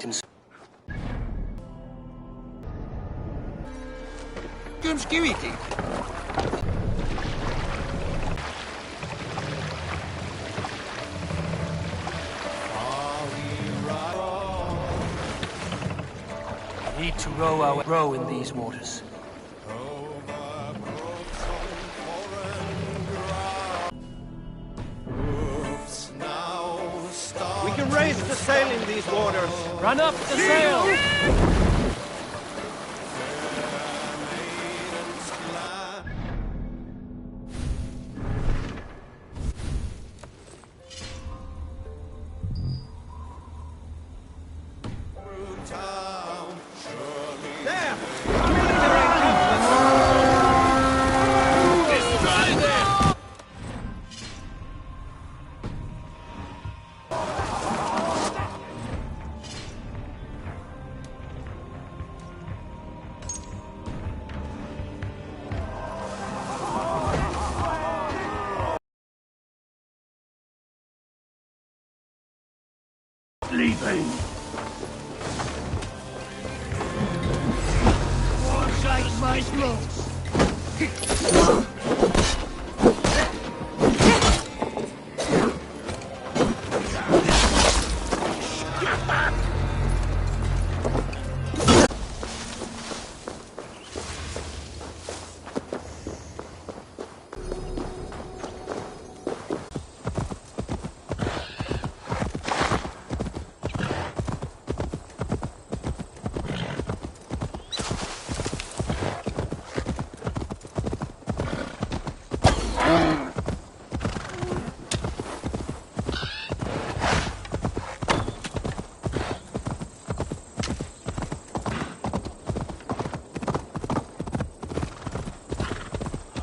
himself. We need to row in these waters. We can raise the sail in these waters. Run up the sail! Leaving. Shake my clothes.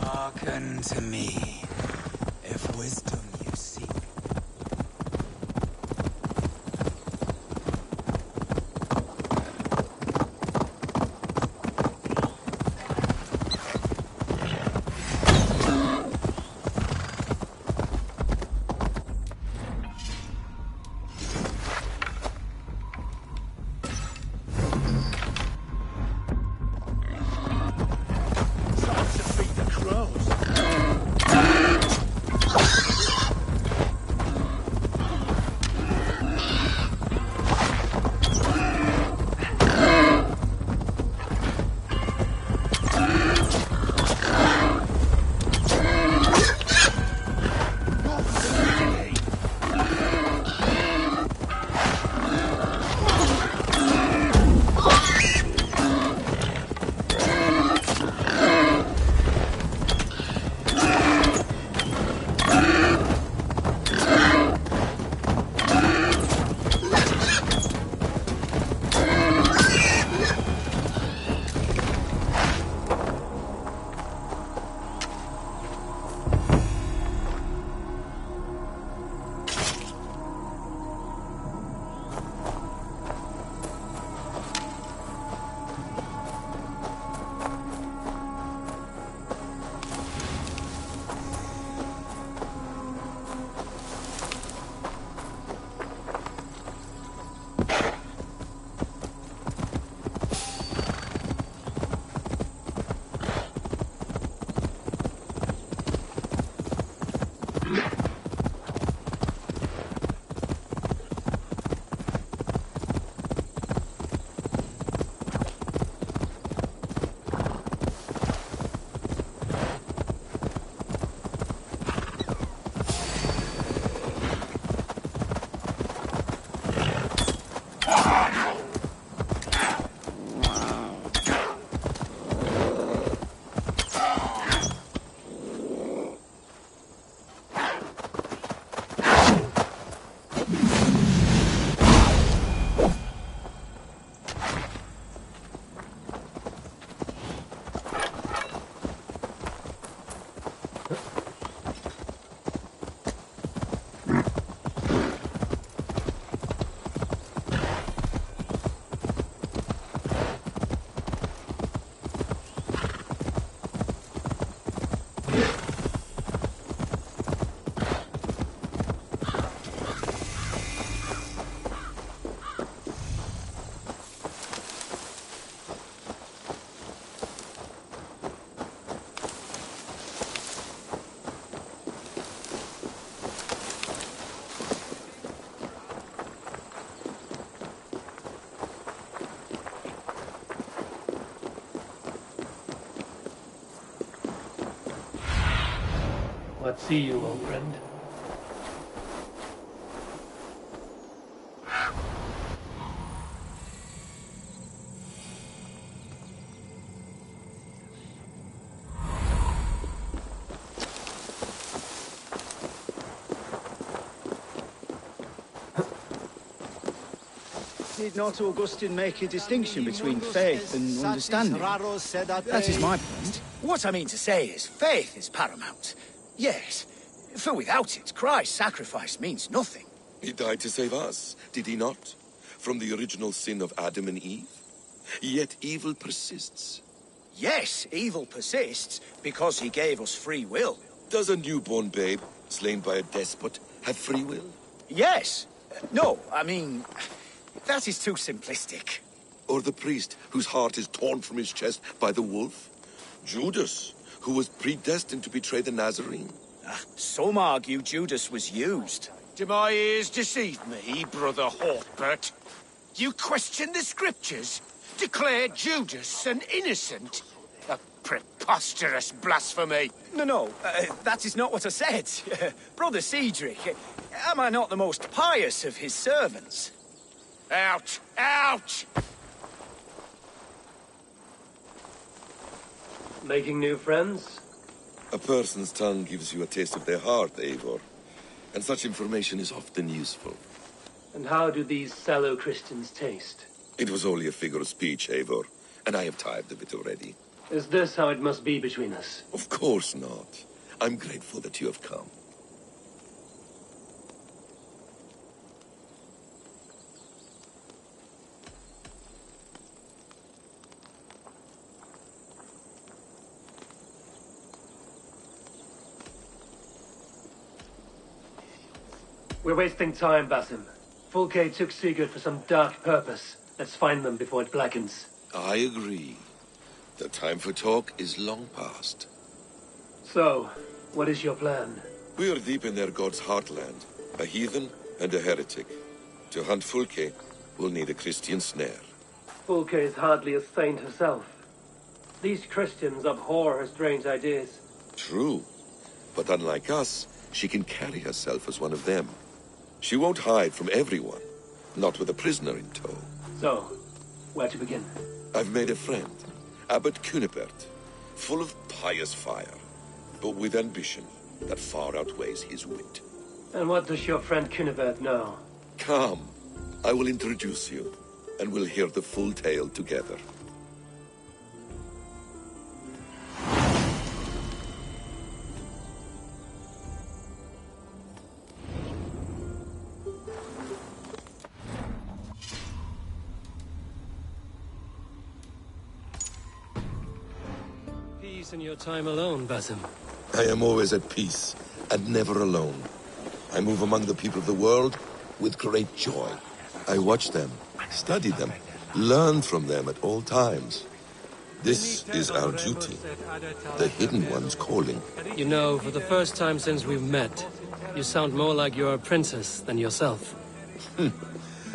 Hearken to me, if wisdom you seek. Time to feed the crows. but see you, old friend. Did not Augustine make a distinction between faith and understanding? That is my point. What I mean to say is, faith is paramount. Yes, for without it, Christ's sacrifice means nothing. He died to save us, did he not? From the original sin of Adam and Eve? Yet evil persists. Yes, evil persists because he gave us free will. Does a newborn babe, slain by a despot, have free will? Yes. No, I mean, that is too simplistic. Or the priest whose heart is torn from his chest by the wolf? Judas, who was predestined to betray the Nazarene? Some argue Judas was used. Do my ears deceive me, Brother Hawkbert? You question the scriptures? Declare Judas an innocent? A preposterous blasphemy! No, that is not what I said. Brother Cedric, am I not the most pious of his servants? Out! Out! Making new friends? A person's tongue gives you a taste of their heart, Eivor. And such information is often useful. And how do these sallow Christians taste? It was only a figure of speech, Eivor, and I have tired of it already. Is this how it must be between us? Of course not. I'm grateful that you have come. We're wasting time, Basim. Fulke took Sigurd for some dark purpose. Let's find them before it blackens. I agree. The time for talk is long past. So, what is your plan? We are deep in their god's heartland. A heathen and a heretic. To hunt Fulke, we'll need a Christian snare. Fulke is hardly a saint herself. These Christians abhor her strange ideas. True. But unlike us, she can carry herself as one of them. She won't hide from everyone. Not with a prisoner in tow. So, where to begin? I've made a friend. Abbot Cunibert. Full of pious fire. But with ambition that far outweighs his wit. And what does your friend Cunibert know? Come. I will introduce you. And we'll hear the full tale together. In your time alone, Basim. I am always at peace, and never alone. I move among the people of the world with great joy. I watch them, study them, learn from them at all times. This is our duty, the Hidden One's calling. You know, for the first time since we've met, you sound more like you're a princess than yourself.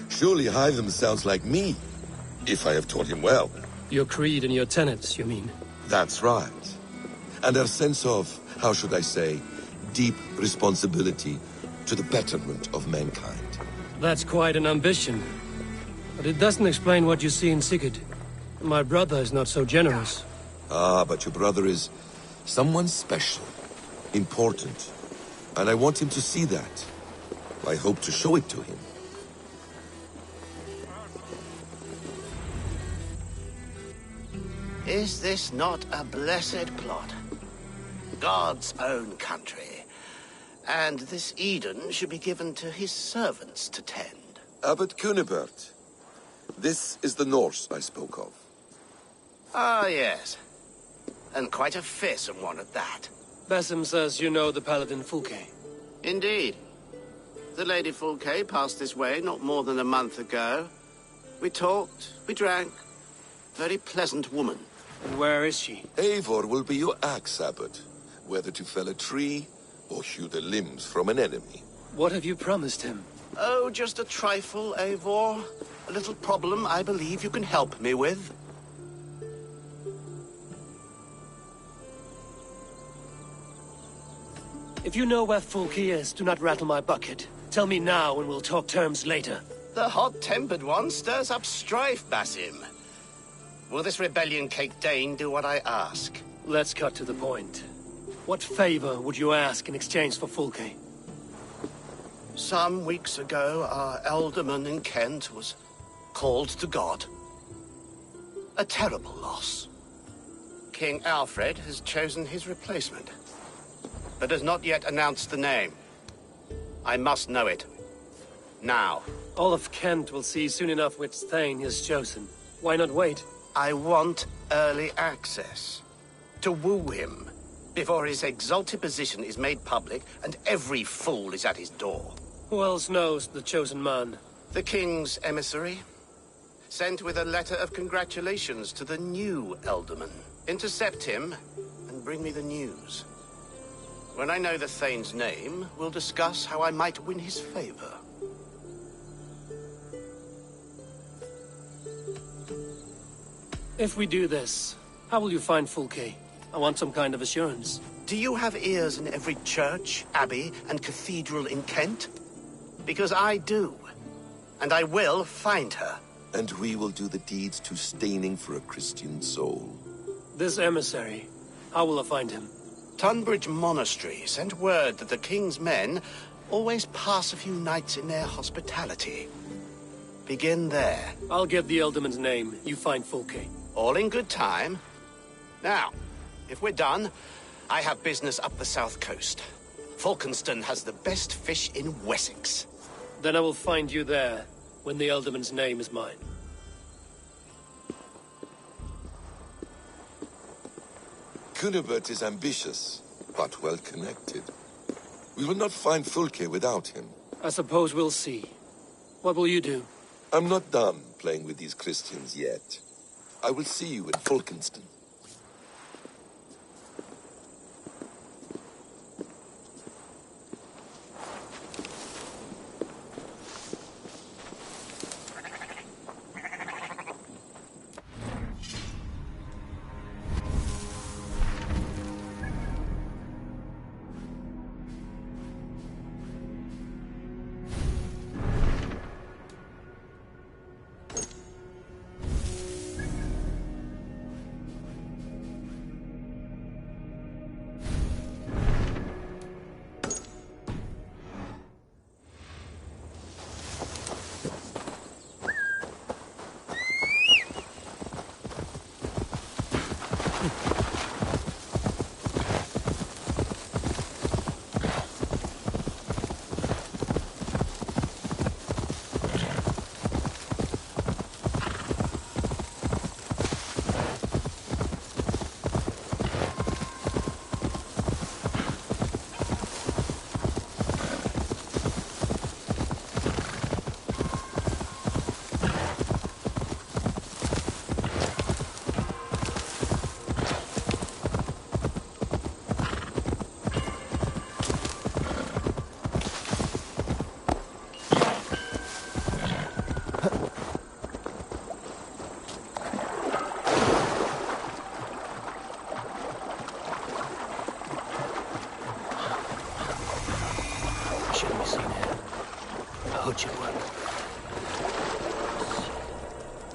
Surely Hytham sounds like me, if I have taught him well. Your creed and your tenets, you mean? That's right. And our sense of, how should I say, deep responsibility to the betterment of mankind. That's quite an ambition. But it doesn't explain what you see in Sigurd. My brother is not so generous. Ah, but your brother is someone special, important. And I want him to see that. I hope to show it to him. Is this not a blessed plot? God's own country. And this Eden should be given to his servants to tend. Abbot Cunibert. This is the Norse I spoke of. Ah, yes. And quite a fearsome one at that. Basim says you know the paladin Fulke. Indeed. The Lady Fulke passed this way not more than a month ago. We talked, we drank. Very pleasant woman. And where is she? Eivor will be your axe, Abbot. Whether to fell a tree or hew the limbs from an enemy. What have you promised him? Oh, just a trifle, Eivor. A little problem I believe you can help me with. If you know where Fulke is, do not rattle my bucket. Tell me now and we'll talk terms later. The hot-tempered one stirs up strife, Basim. Will this rebellion cake Dane do what I ask? Let's cut to the point. What favor would you ask in exchange for Fulke? Some weeks ago, our alderman in Kent was called to God. A terrible loss. King Alfred has chosen his replacement, but has not yet announced the name. I must know it. Now. All of Kent will see soon enough which Thane is chosen. Why not wait? I want early access. To woo him, before his exalted position is made public and every fool is at his door. Who else knows the chosen man? The king's emissary. Sent with a letter of congratulations to the new alderman. Intercept him and bring me the news. When I know the Thane's name, we'll discuss how I might win his favor. If we do this, how will you find Fulke? I want some kind of assurance. Do you have ears in every church, abbey, and cathedral in Kent? Because I do. And I will find her. And we will do the deeds to staining for a Christian soul. This emissary, how will I find him? Tunbridge Monastery sent word that the king's men always pass a few nights in their hospitality. Begin there. I'll get the Elderman's name. You find Fulke. All in good time. Now, if we're done, I have business up the south coast. Falkenston has the best fish in Wessex. Then I will find you there, when the Elderman's name is mine. Cunibert is ambitious, but well connected. We will not find Fulke without him. I suppose we'll see. What will you do? I'm not done playing with these Christians yet. I will see you in Falkenston.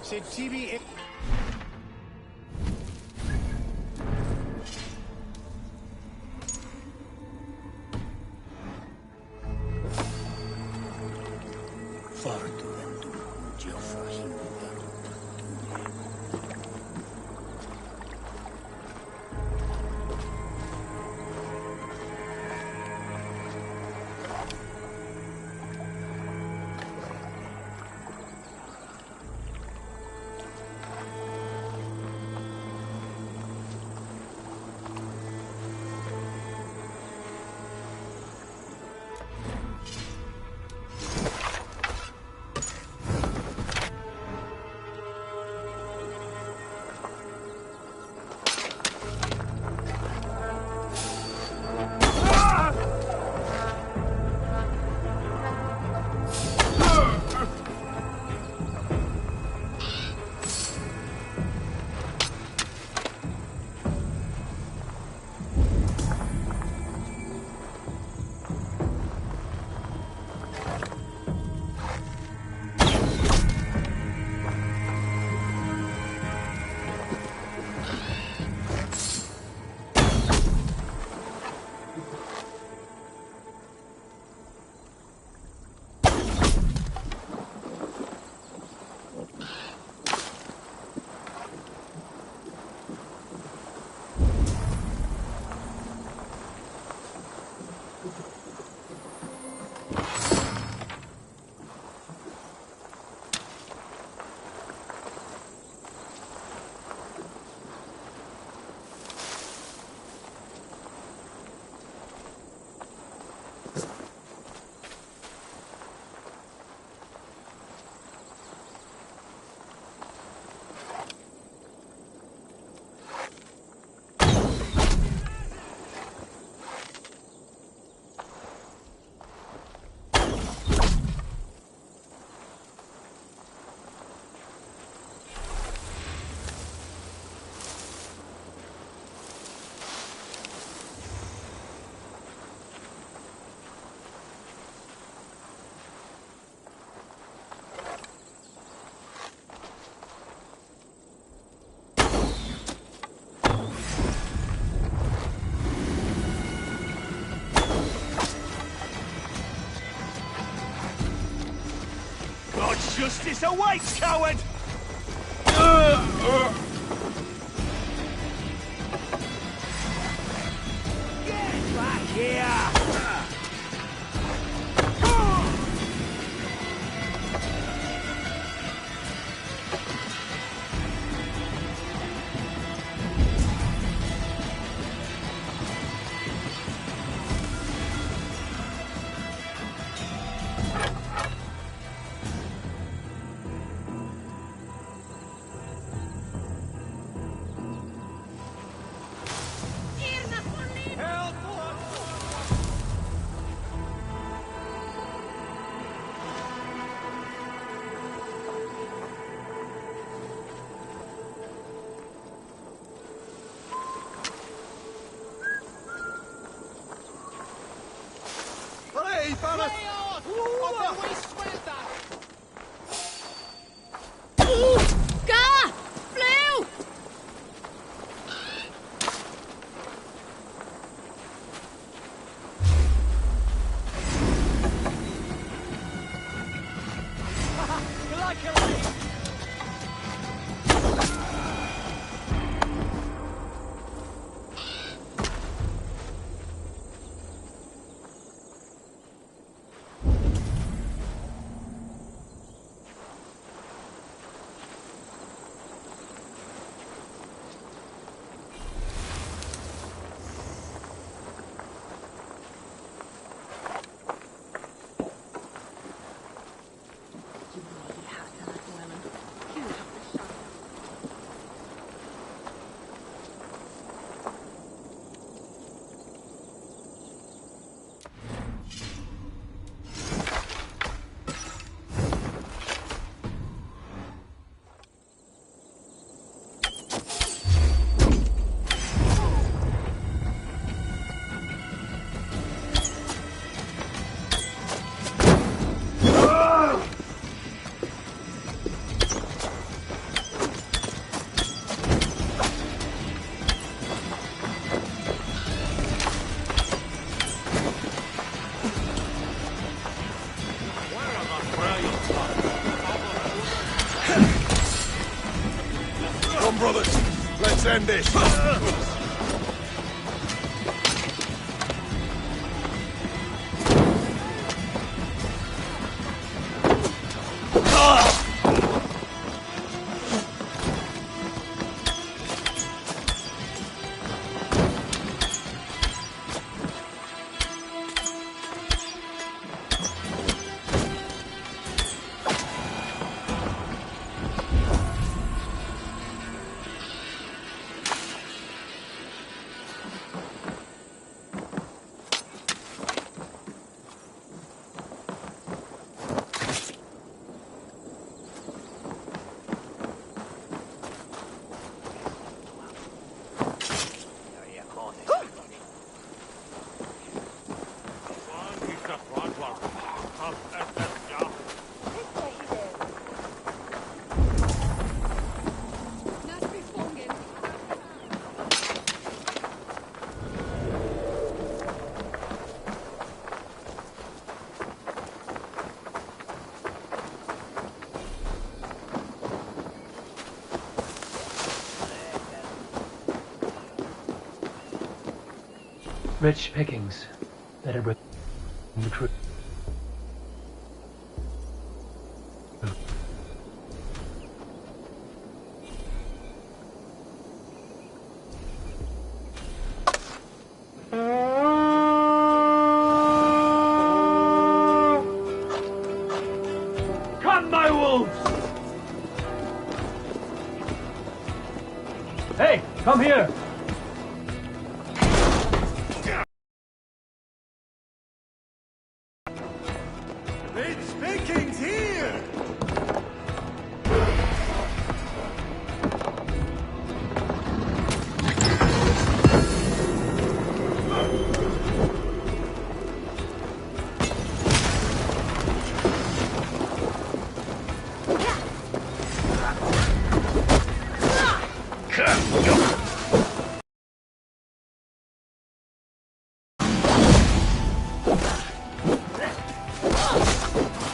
C'est TV. justice awaits, coward! Get back here! Come, brothers. Let's end this. Rich pickings that had recruit. Come, my wolves! Hey, come here! It's Vikings here!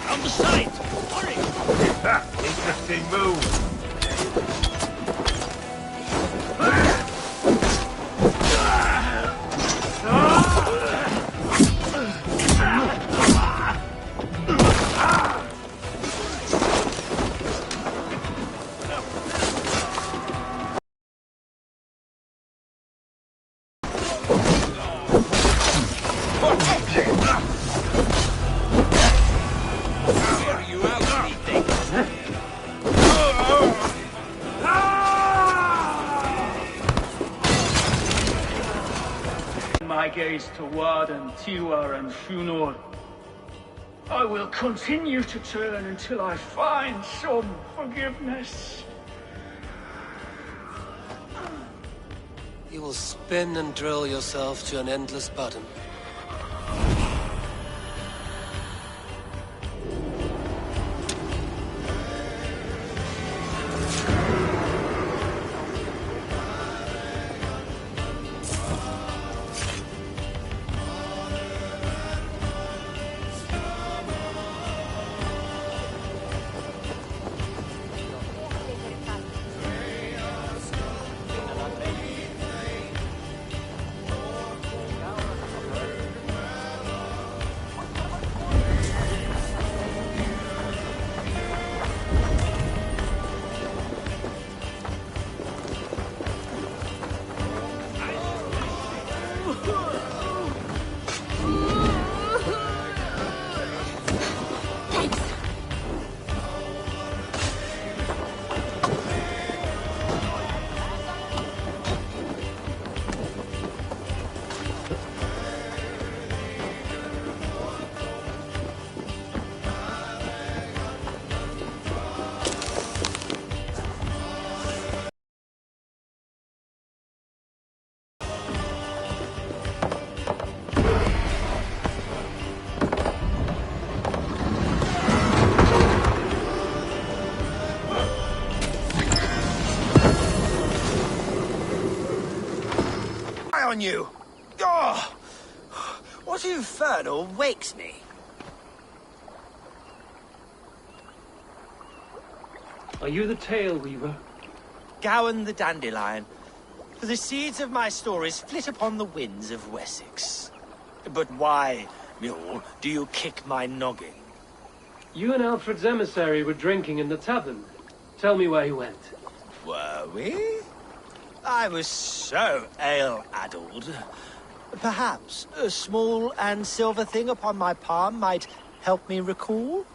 On the side! Hurry! My gaze to Warden, Tiwar, and Shunor. I will continue to turn until I find some forgiveness. You will spin and drill yourself to an endless bottom. On you. Oh, what infernal wakes me? Are you the Tale Weaver? Gowan the Dandelion. For the seeds of my stories flit upon the winds of Wessex. But why, mule, do you kick my noggin? You and Alfred's emissary were drinking in the tavern. Tell me where he went. Were we? I was so ale-addled. Perhaps a small and silver thing upon my palm might help me recall?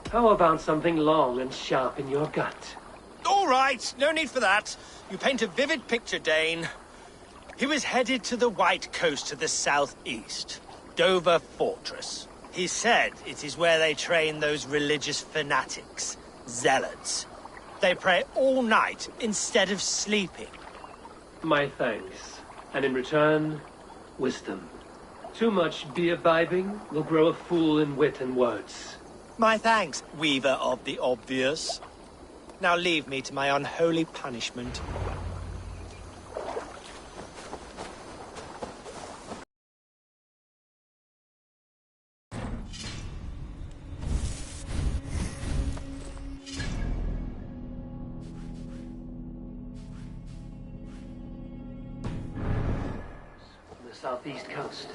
How about something long and sharp in your gut? All right, no need for that. You paint a vivid picture, Dane. He was headed to the White Coast to the southeast, Dover Fortress. He said it is where they train those religious fanatics, zealots. They pray all night instead of sleeping. My thanks. And in return, wisdom. Too much beer-bibbing will grow a fool in wit and words. My thanks, Weaver of the Obvious. Now leave me to my unholy punishment. The southeast coast.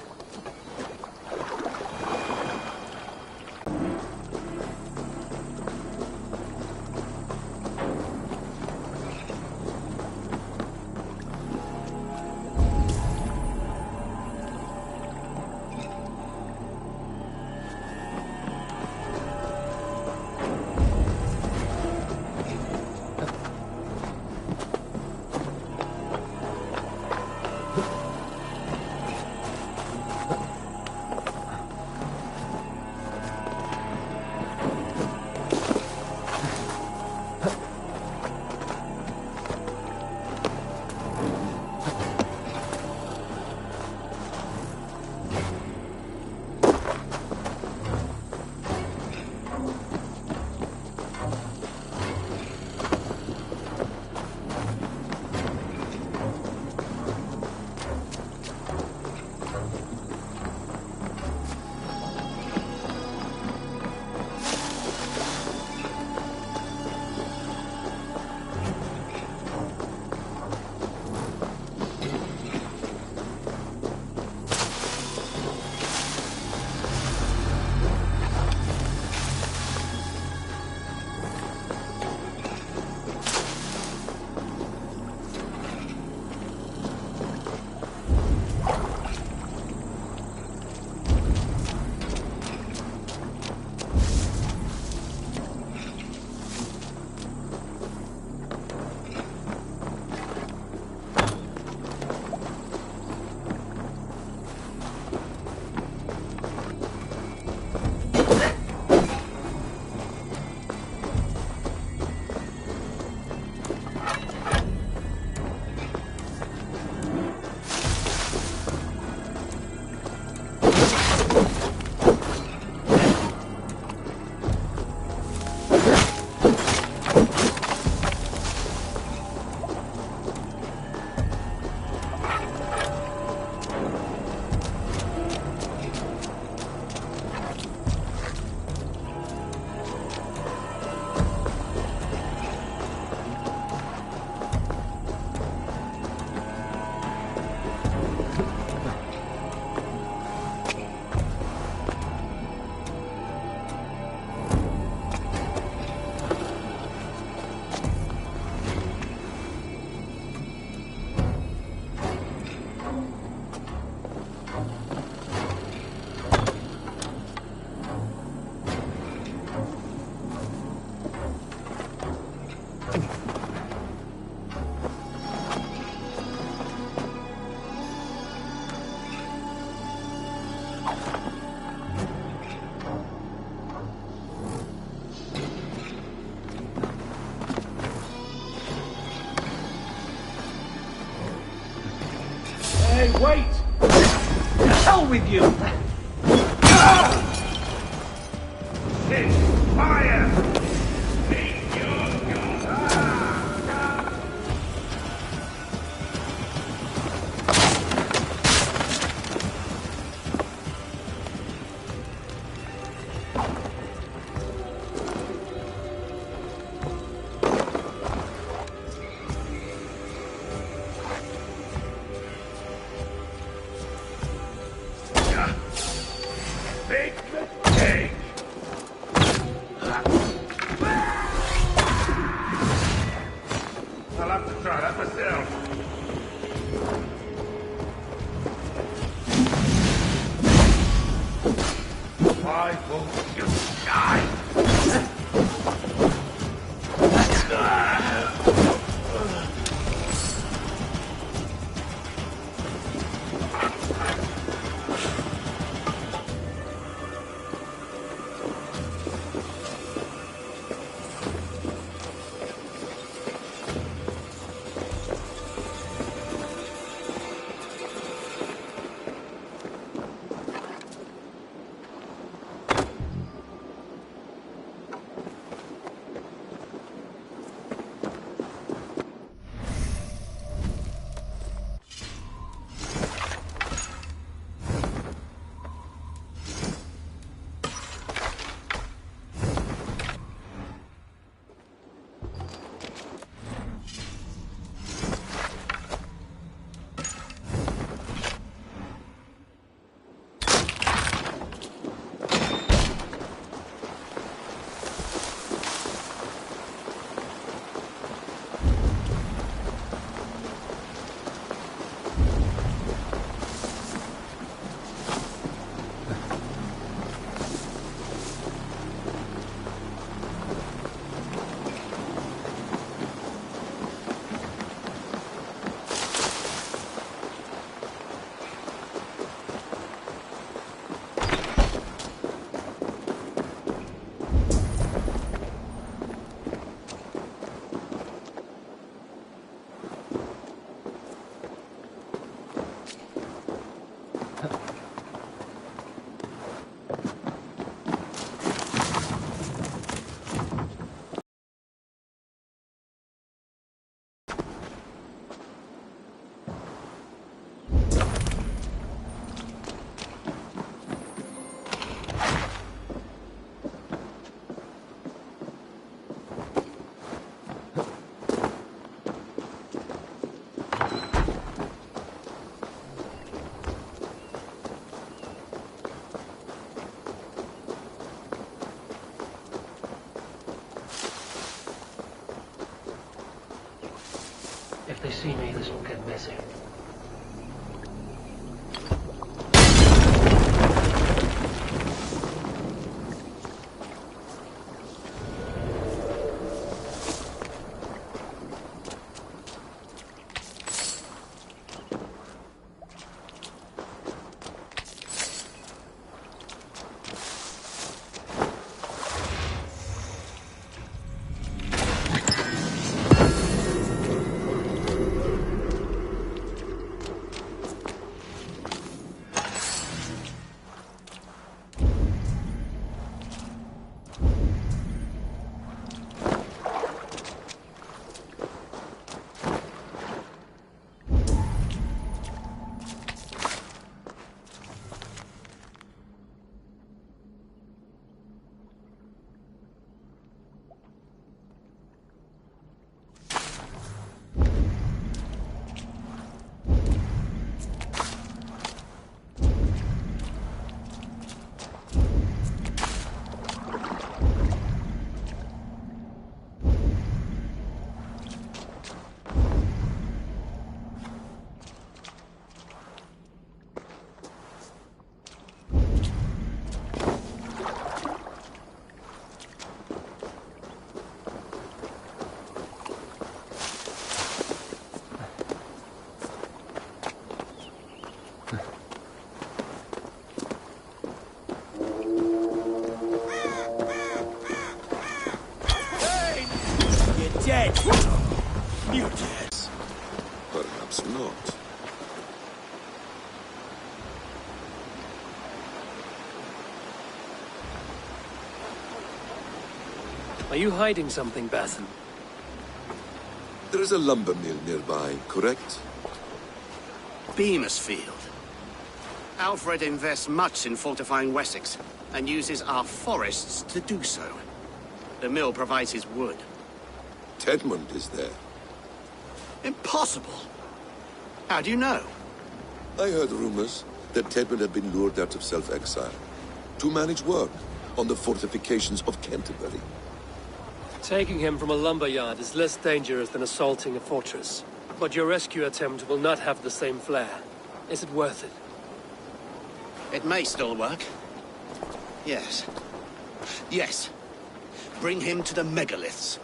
Hey, wait! To hell with you! Fire! Big mistake! I'll have to try that myself. Why won't you die? If they see me, this will get messy. You're dead. Perhaps not. Are you hiding something, Bathen? There is a lumber mill nearby, correct? Beamisfield. Alfred invests much in fortifying Wessex, and uses our forests to do so. The mill provides his wood. Tedmund is there. Impossible! How do you know? I heard rumors that Tedmund had been lured out of self-exile to manage work on the fortifications of Canterbury. Taking him from a lumberyard is less dangerous than assaulting a fortress. But your rescue attempt will not have the same flair. Is it worth it? It may still work. Yes. Yes. Bring him to the megaliths.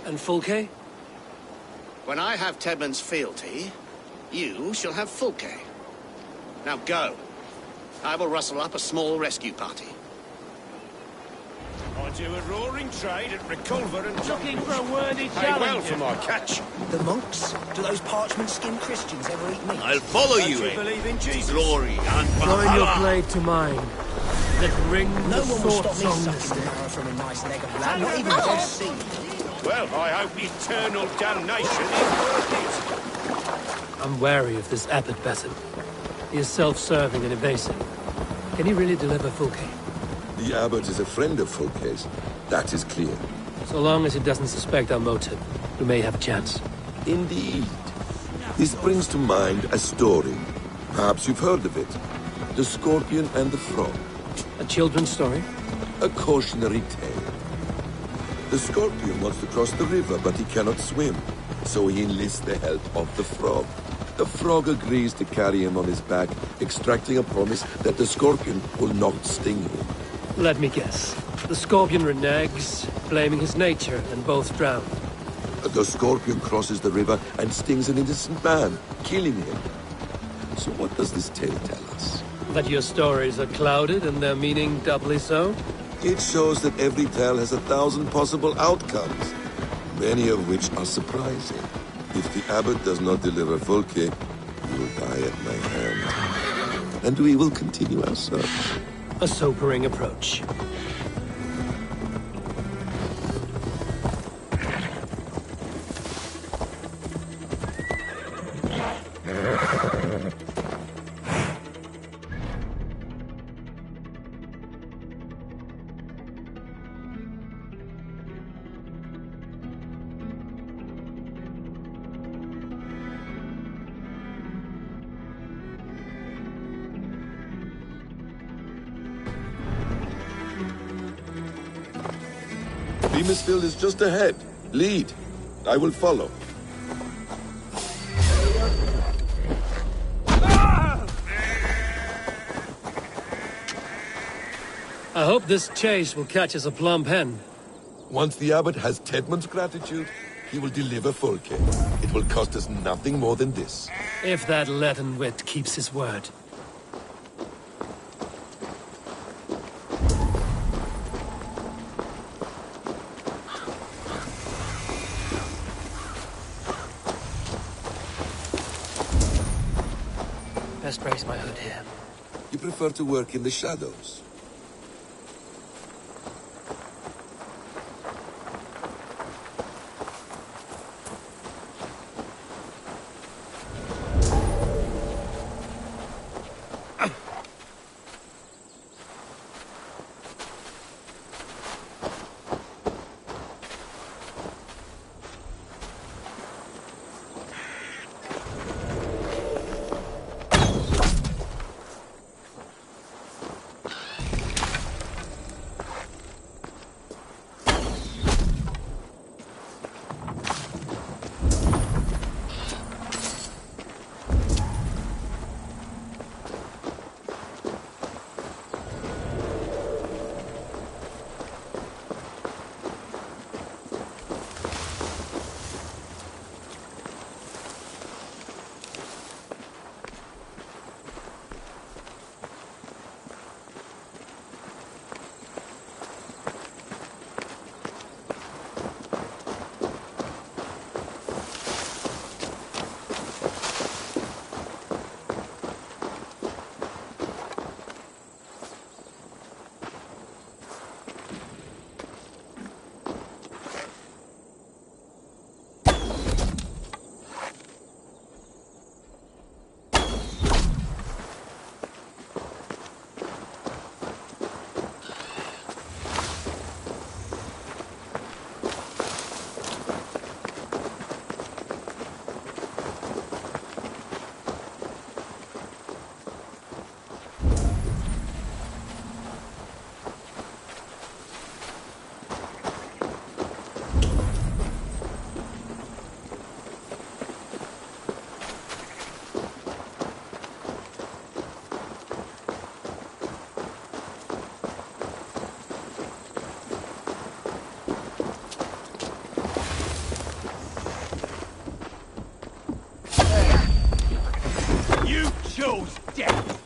And Fulke? When I have Tedmund's fealty, you shall have Fulke. Now go. I will rustle up a small rescue party. I do a roaring trade at Reculver and Looking for a worthy Pay well challenge. for my catch. The monks? Do those parchment-skinned Christians ever eat meat? I'll follow Don't you, you eh? believe in Jesus? Glory and Join your Valhalla. blade to mine. Let ring No the one will sword stop me song sucking this the day. marrow from a nice leg of lamb, not even God's seed. Well, I hope eternal damnation is worth I'm wary of this abbot, Bathen. He is self-serving and evasive. Can he really deliver Fulke? The abbot is a friend of Fulke's. That is clear. So long as he doesn't suspect our motive, we may have a chance. Indeed. This brings to mind a story. Perhaps you've heard of it. The Scorpion and the Frog. A children's story? A cautionary tale. The Scorpion wants to cross the river, but he cannot swim. So he enlists the help of the Frog. The Frog agrees to carry him on his back, extracting a promise that the Scorpion will not sting him. Let me guess. The Scorpion reneges, blaming his nature, and both drown. The Scorpion crosses the river and stings an innocent man, killing him. So what does this tale tell us? That your stories are clouded and their meaning doubly so? It shows that every tale has 1,000 possible outcomes, many of which are surprising. If the abbot does not deliver Fulke, he will die at my hand. And we will continue our search. A sobering approach. Beamisfield is just ahead. Lead. I will follow. I hope this chase will catch us a plump hen. Once the abbot has Tedmund's gratitude, he will deliver Fulke. It will cost us nothing more than this. If that leaden wit keeps his word. Best raise my hood here. You prefer to work in the shadows. chose death.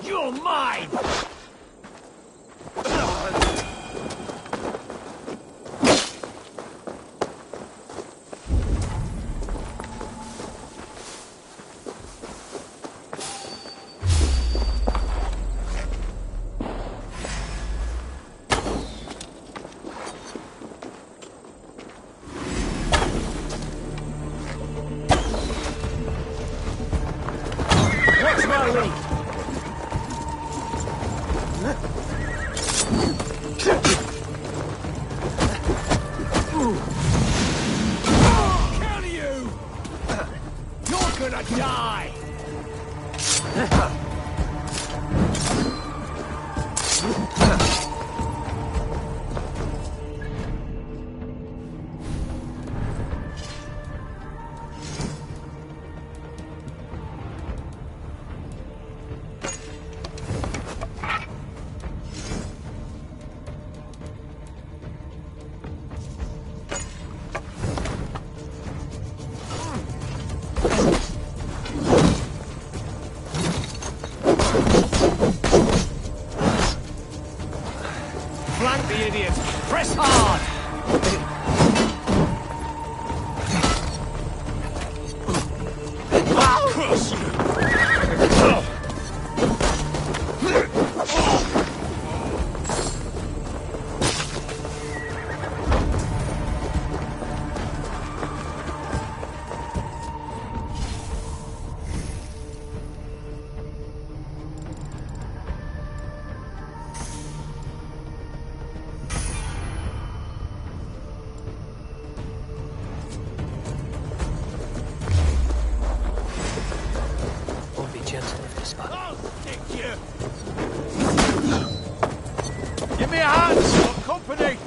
You're mine! What's my lead? Kill you! You're gonna die! Flank the idiot! Press hard! Crush you! Give me a hand! Got company!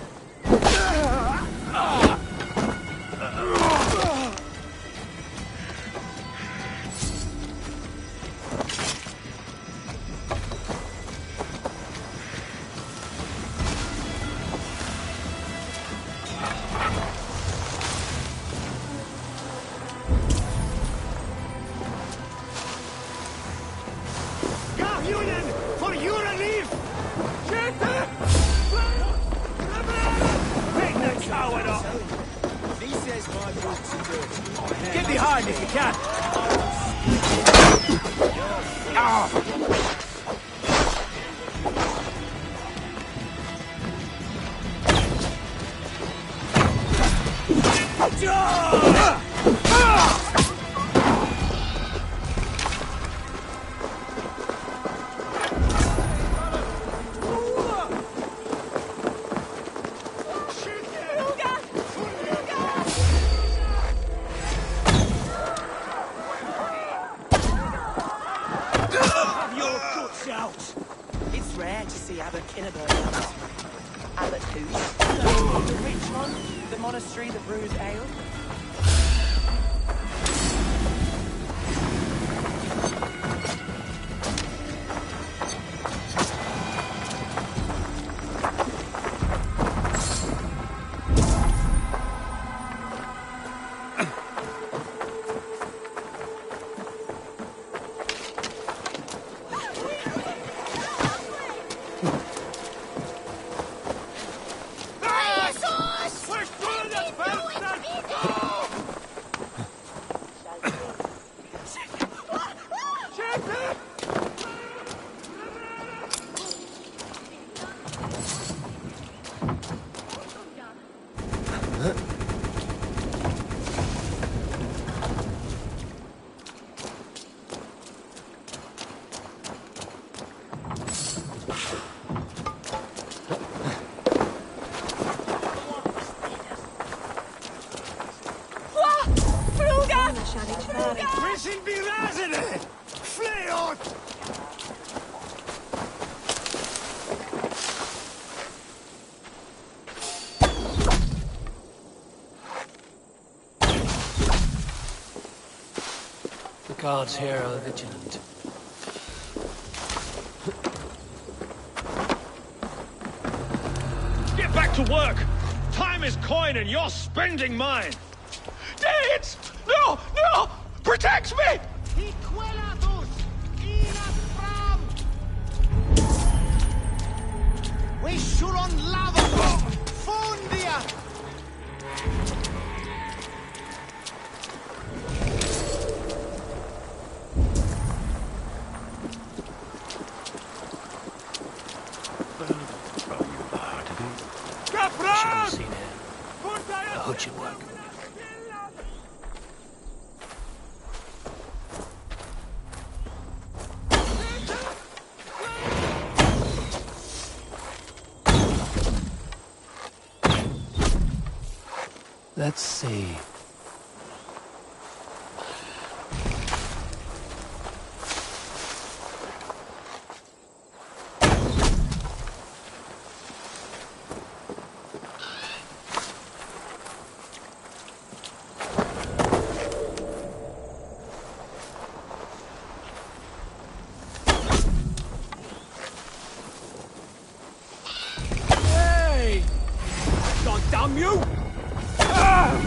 For your relief! Take that coward off! He says my boots are dirty. Get behind if you can! It's rare to see Abbot Kinnaburn. Abbot who? The rich one? The monastery that brews ale? Guards here are vigilant. Get back to work! Time is coin and you're spending mine! Danes! No! No! Protect me! We should on lava! Fondia! Shouldn't seen it. The hood should work. Let's see. Hey! God damn you! Ah!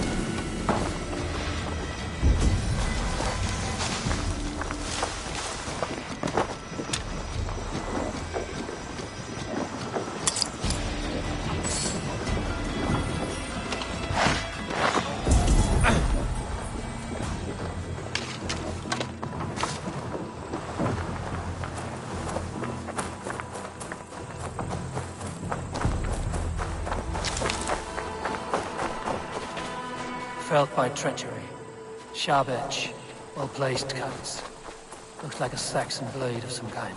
Felt by treachery. Sharp edge. Well-placed cuts. Looks like a Saxon blade of some kind.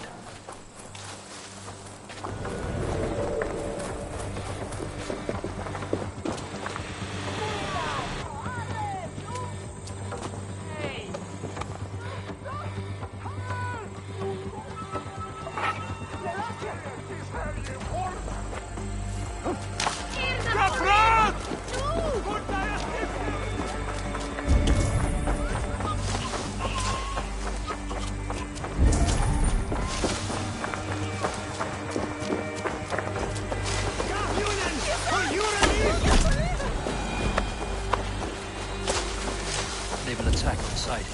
They will attack on sight.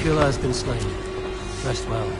Killer has been slain. Rest well.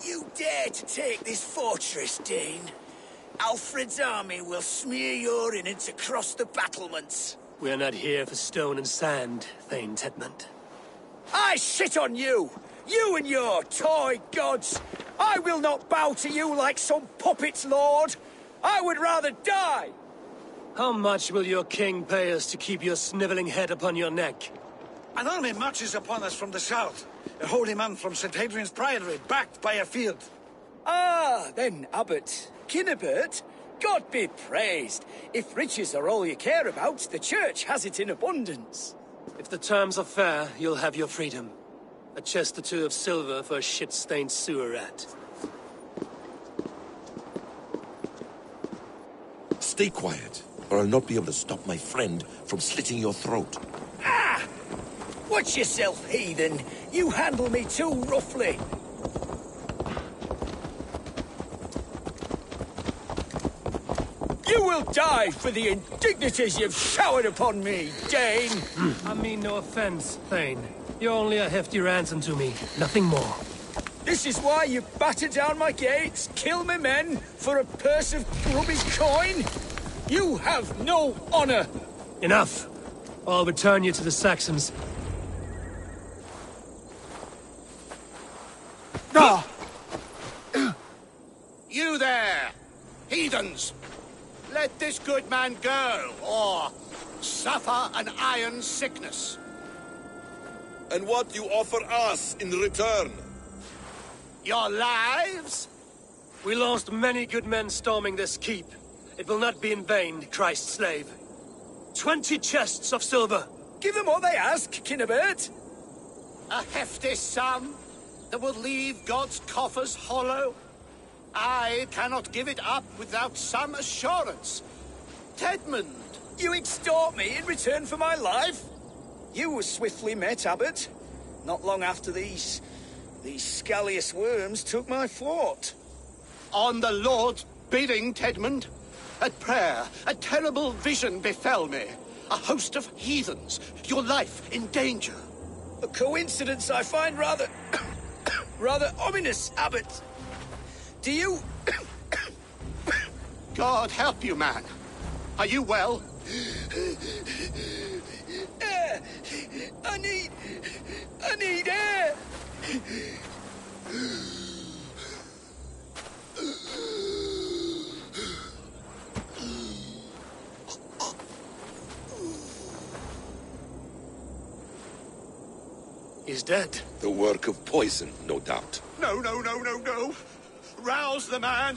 You dare to take this fortress, Dane? Alfred's army will smear your innards across the battlements. We are not here for stone and sand, Thane Tedmund. I shit on you! You and your toy gods! I will not bow to you like some puppet's lord! I would rather die! How much will your king pay us to keep your snivelling head upon your neck? An army marches upon us from the south. A holy man from St. Hadrian's Priory, backed by a field. Ah, then, Abbot Kinnebert, God be praised. If riches are all you care about, the church has it in abundance. If the terms are fair, you'll have your freedom. A chest or two of silver for a shit-stained sewer rat. Stay quiet, or I'll not be able to stop my friend from slitting your throat. Ah! Watch yourself, heathen. You handle me too roughly. You will die for the indignities you've showered upon me, Dane! I mean no offense, Thane. You're only a hefty ransom to me, nothing more. This is why you batter down my gates, kill my men, for a purse of grubby coin? You have no honor! Enough! I'll return you to the Saxons. Ah! You there, heathens! Let this good man go, or suffer an iron sickness. And what you offer us in return? Your lives? We lost many good men storming this keep. It will not be in vain, Christ's slave. 20 chests of silver. Give them what they ask, Kinnebert. A hefty sum that will leave God's coffers hollow. I cannot give it up without some assurance. Tedmund! You extort me in return for my life? You were swiftly met, Abbot. Not long after these scallious worms took my fort. On the Lord's bidding, Tedmund. At prayer, a terrible vision befell me. A host of heathens, your life in danger. A coincidence I find rather... rather ominous, Abbot. Do you... God help you, man. Are you well? Air! I need air! He's dead. The work of poison, no doubt. No. Rouse the man.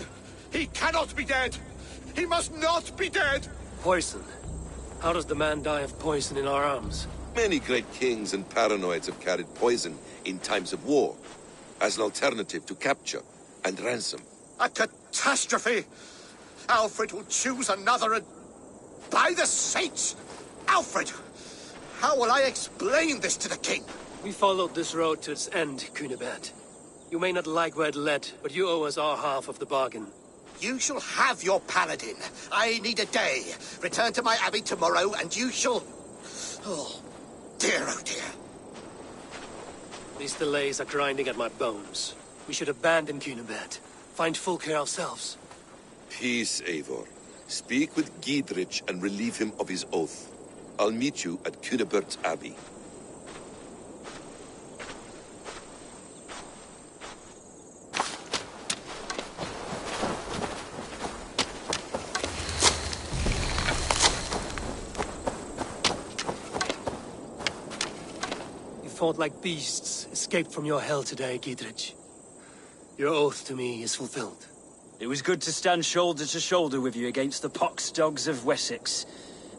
He cannot be dead. He must not be dead. Poison. How does the man die of poison in our arms? Many great kings and paranoids have carried poison in times of war, as an alternative to capture and ransom. A catastrophe! Alfred will choose another and... By the saints! Alfred! How will I explain this to the king? We followed this road to its end, Cunibert. You may not like where it led, but you owe us our half of the bargain. You shall have your paladin. I need a day. Return to my abbey tomorrow, and you shall... Oh dear. These delays are grinding at my bones. We should abandon Cunibert. Find Fulke ourselves. Peace, Eivor. Speak with Giedrich and relieve him of his oath. I'll meet you at Cunebert's Abbey. Fought like beasts, escaped from your hell today, Giedrich. Your oath to me is fulfilled. It was good to stand shoulder to shoulder with you against the pox dogs of Wessex.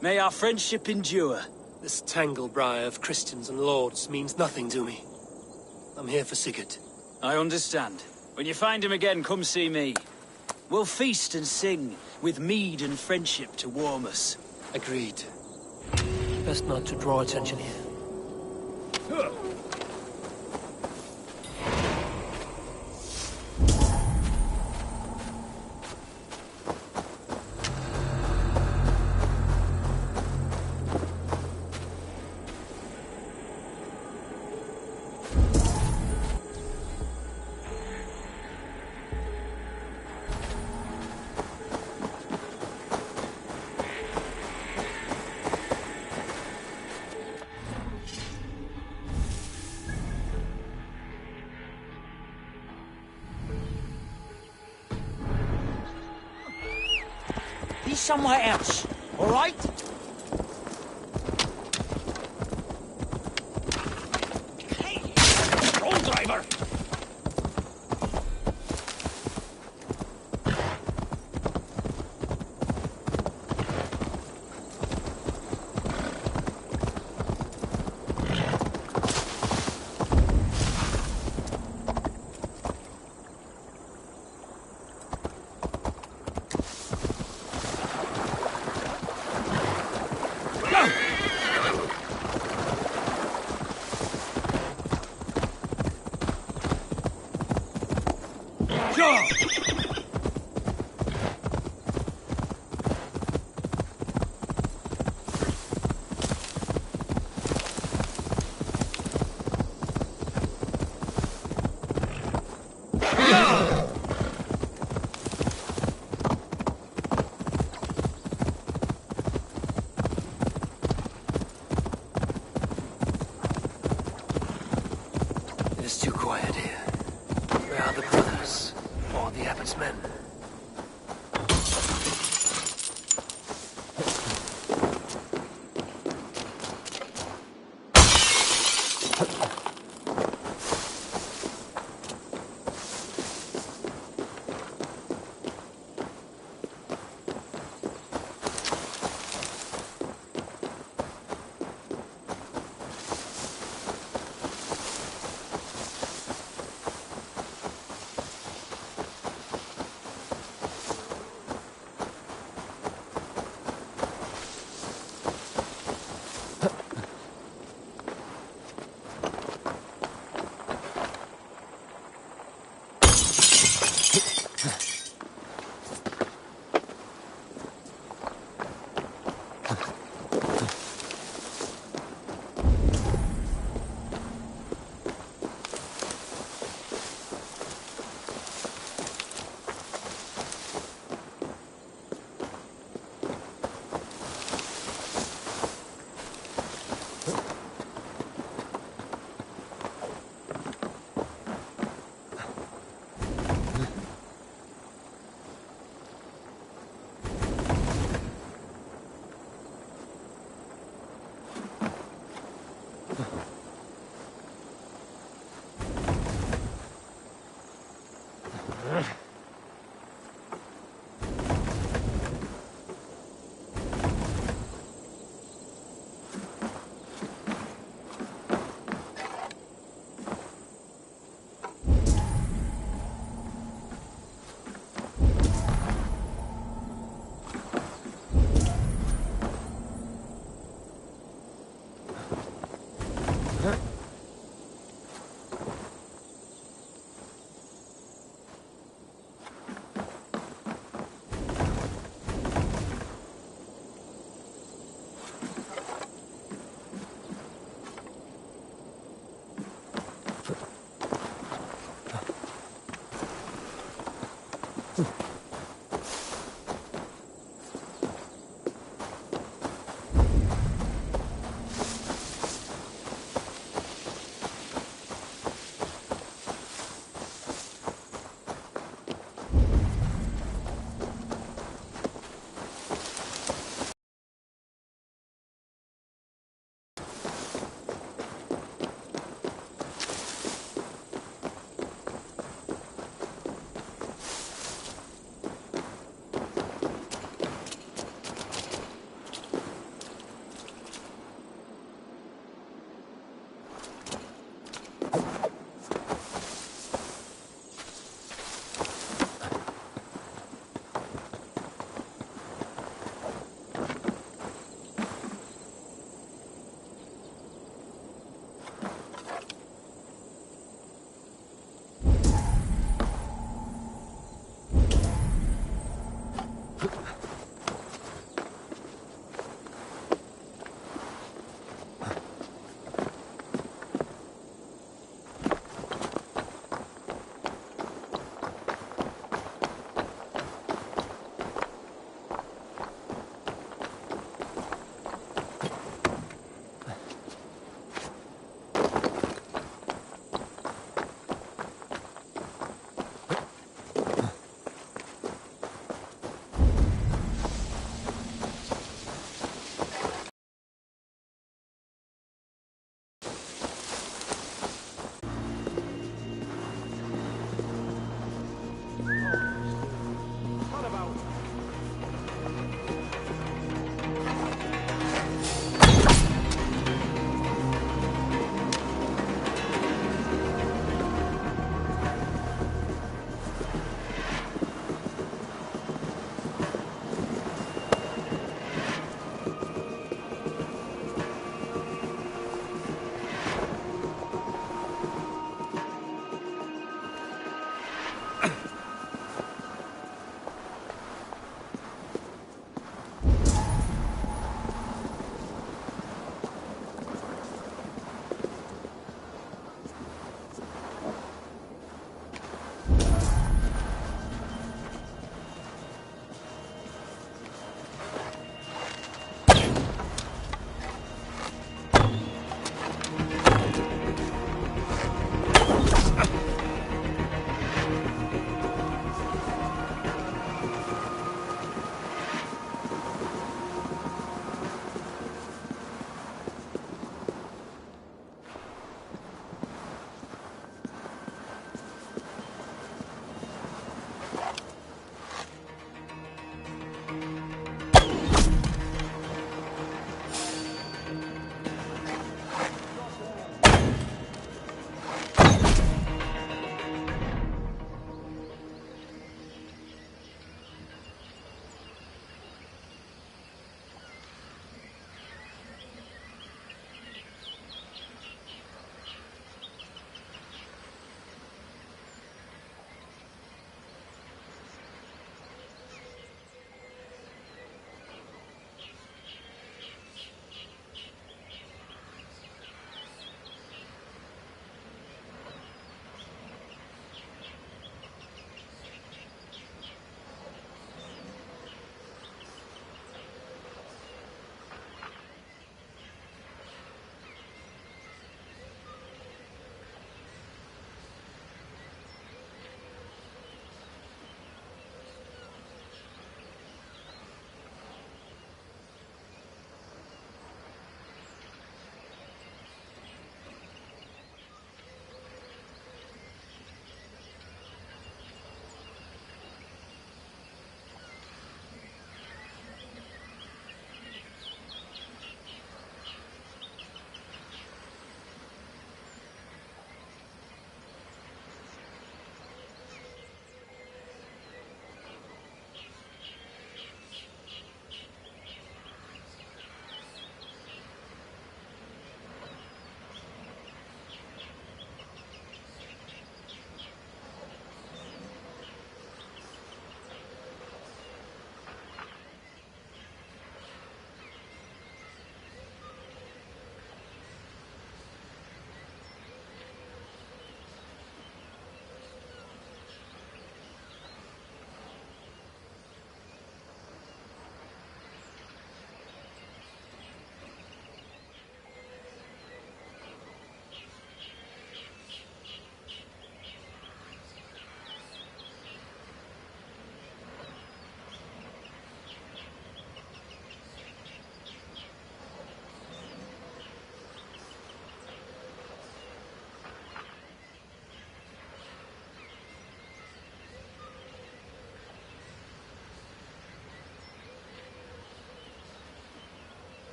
May our friendship endure. This tanglebriar of Christians and lords means nothing to me. I'm here for Sigurd. I understand. When you find him again, come see me. We'll feast and sing, with mead and friendship to warm us. Agreed. Best not to draw attention here. somewhere else, all right? Hey, roll driver! It's too quiet here. Where are the brothers? Or the abbot's men?